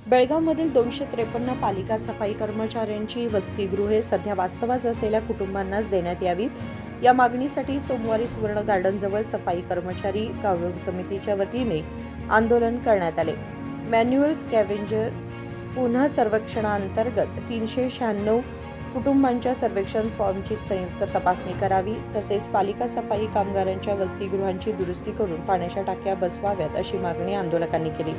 बेळगावमधील 253 पालिका सफाई कर्मचाऱ्यांची वसतिगृहे सध्या वास्तवास असलेल्या कुटुंबांनाच देण्यात यावीत या मागणीसाठी सोमवारी सुवर्ण गार्डनजवळ सफाई कर्मचारी कावळ समितीच्या वतीने आंदोलन करण्यात आले। मॅन्युअल स्कॅव्हेंजर पुन्हा सर्वेक्षणाअंतर्गत 396 कुटुंबांच्या सर्वेक्षण फॉर्मची संयुक्त तपासणी करावी, तसेच पालिका सफाई कामगारांच्या वसतिगृहांची दुरुस्ती करून पाण्याच्या टाक्या बसवाव्यात अशी मागणी आंदोलकांनी केली।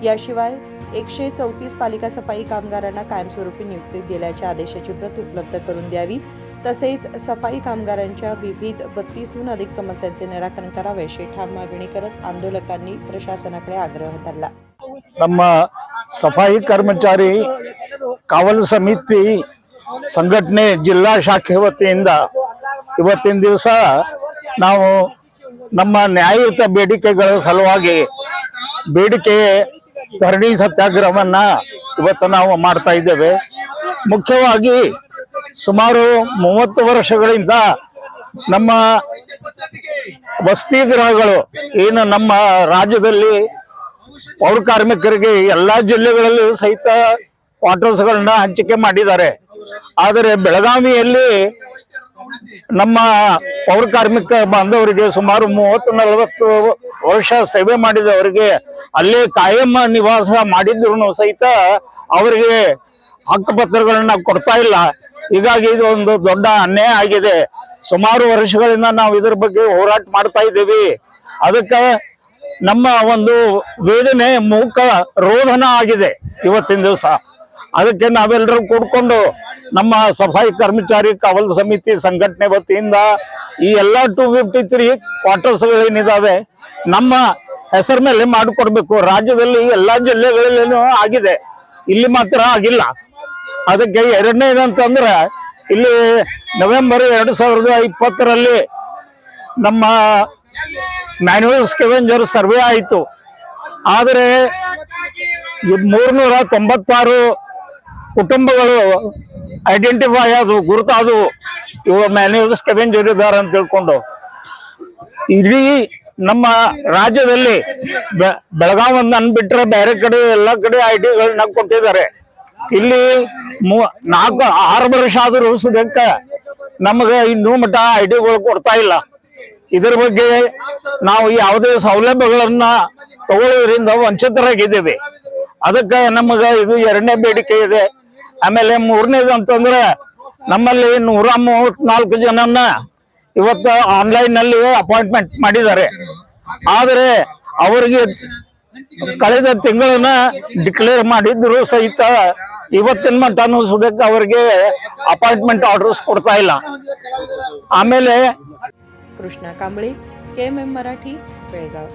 याशिवाय 134 पालिका सफाई कामगारांना कायमस्वरूपी नियुक्ती दिल्याच्या आदेशाची प्रत उपलब्ध करून द्यावी, तसेच सफाई कामगारांच्या विविध 32हून अधिक समस्यांचे निराकरण करावे अशी ठाम मागणी करत आंदोलकांनी प्रशासनाकडे आग्रह धरला। ನಮ್ಮ ಸಫಾಯಿ ಕರ್ಮಚಾರಿ ಕಾವಲು ಸಮಿತಿ ಸಂಘಟನೆ ಜಿಲ್ಲಾ ಶಾಖೆ ವತಿಯಿಂದ ಇವತ್ತಿನ ದಿವಸ ನಾವು ನಮ್ಮ ನ್ಯಾಯಯುತ ಬೇಡಿಕೆಗಳ ಸಲುವಾಗಿ ಬೇಡಿಕೆ ಧರಣಿ ಸತ್ಯಾಗ್ರಹವನ್ನ ಇವತ್ತು ನಾವು ಮಾಡ್ತಾ ಇದ್ದೇವೆ। ಮುಖ್ಯವಾಗಿ ಸುಮಾರು 30 ವರ್ಷಗಳಿಂದ ನಮ್ಮ ವಸತಿ ಗೃಹಗಳು ಏನು ನಮ್ಮ ರಾಜ್ಯದಲ್ಲಿ ಪೌರ ಕಾರ್ಮಿಕರಿಗೆ ಎಲ್ಲಾ ಜಿಲ್ಲೆಗಳಲ್ಲೂ ಸಹಿತ ಕ್ವಾರ್ಟರ್ಸ್ಗಳನ್ನ ಹಂಚಿಕೆ ಮಾಡಿದ್ದಾರೆ। ಆದರೆ ಬೆಳಗಾವಿಯಲ್ಲಿ ನಮ್ಮ ಪೌರ ಕಾರ್ಮಿಕ ಬಾಂಧವರಿಗೆ ಸುಮಾರು 30-40 ವರ್ಷ ಸೇವೆ ಮಾಡಿದವರಿಗೆ ಅಲ್ಲೇ ಕಾಯಂ ನಿವಾಸ ಮಾಡಿದ್ರು ಸಹಿತ ಅವರಿಗೆ ಹಕ್ಕುಪತ್ರಗಳನ್ನ ಕೊಡ್ತಾ ಇಲ್ಲ। ಹೀಗಾಗಿ ಇದು ಒಂದು ದೊಡ್ಡ ಅನ್ಯಾಯ ಆಗಿದೆ। ಸುಮಾರು ವರ್ಷಗಳಿಂದ ನಾವು ಇದರ ಬಗ್ಗೆ ಹೋರಾಟ ಮಾಡ್ತಾ ಇದ್ದೀವಿ। ಅದಕ್ಕೆ ನಮ್ಮ ಒಂದು ವೇದನೆ ಮೂಕ ರೋಧನ ಆಗಿದೆ ಇವತ್ತಿನ ದಿವಸ। ಅದಕ್ಕೆ ನಾವೆಲ್ಲರೂ ಕೂಡ್ಕೊಂಡು ನಮ್ಮ ಸಫಾಯಿ ಕರ್ಮಚಾರಿ ಕಾವಲು ಸಮಿತಿ ಸಂಘಟನೆ ವತಿಯಿಂದ ಈ ಎಲ್ಲ 253 ಕ್ವಾರ್ಟರ್ಸ್ಗಳೇನಿದಾವೆ ನಮ್ಮ ಹೆಸರ ಮೇಲೆ ಮಾಡಿಕೊಡ್ಬೇಕು। ರಾಜ್ಯದಲ್ಲಿ ಎಲ್ಲಾ ಜಿಲ್ಲೆಗಳಲ್ಲೇನೂ ಆಗಿದೆ, ಇಲ್ಲಿ ಮಾತ್ರ ಆಗಿಲ್ಲ। ಅದಕ್ಕೆ ಎರಡನೇದಂತಂದ್ರೆ ಇಲ್ಲಿ ನವೆಂಬರ್ 2020ರಲ್ಲಿ ನಮ್ಮ ಮ್ಯಾನ್ಯುವಲ್ ಸ್ಕ್ಯಾವೆಂಜರ್ ಸರ್ವೆ ಆಯಿತು। ಆದರೆ 396 ಕುಟುಂಬಗಳು ಐಡೆಂಟಿಫೈ ಆದವು, ಗುರುತಾದವು, ಇವು ಮ್ಯಾನ್ಯುವಲ್ ಸ್ಕ್ಯಾವೆಂಜರ್ ಇದ್ದಾರೆ ಅಂತ ತಿಳ್ಕೊಂಡು ಇಡೀ ನಮ್ಮ ರಾಜ್ಯದಲ್ಲಿ ಬೆಳಗಾವಿ ಅಂದ್ಬಿಟ್ರೆ ಬೇರೆ ಕಡೆ ಎಲ್ಲ ಕಡೆ ಐಡಿಗಳನ್ನ ಕೊಟ್ಟಿದ್ದಾರೆ। ಇಲ್ಲಿ 4-6 ವರ್ಷ ಆದರೂ ಸುದಕ್ಕ ನಮಗೆ ಇನ್ನೂ ಮಟ್ಟ ಐಡಿಗಳು ಕೊಡ್ತಾ ಇಲ್ಲ। ಇದರ ಬಗ್ಗೆ ನಾವು ಯಾವುದೇ ಸೌಲಭ್ಯಗಳನ್ನ ತಗೊಳ್ಳೋದ್ರಿಂದ ವಂಚಿತರಾಗಿದ್ದೇವೆ। ಅದಕ್ಕೆ ನಮಗೆ ಇದು ಎರಡನೇ ಬೇಡಿಕೆ ಇದೆ। ಆಮೇಲೆ ಮೂರನೇದು ಅಂತಂದ್ರೆ ನಮ್ಮಲ್ಲಿ 134 ಜನನ್ನ ಇವತ್ತು ಆನ್ಲೈನ್ ನಲ್ಲಿ ಅಪಾಯಿಂಟ್ಮೆಂಟ್ ಮಾಡಿದ್ದಾರೆ। ಆದರೆ ಅವರಿಗೆ ಕಳೆದ ತಿಂಗಳನ್ನ ಡಿಕ್ಲೇರ್ ಮಾಡಿದ್ರು ಸಹಿತ ಇವತ್ತಿನ ಮಟ್ಟನೂ ಸುದಕ್ಕೆ ಅವರಿಗೆ ಅಪಾಯಿಂಟ್ಮೆಂಟ್ ಆರ್ಡರ್ಸ್ ಕೊಡ್ತಾ ಇಲ್ಲ। ಆಮೇಲೆ कृष्णा कांबळे, KMM मराठी, बेळगाव।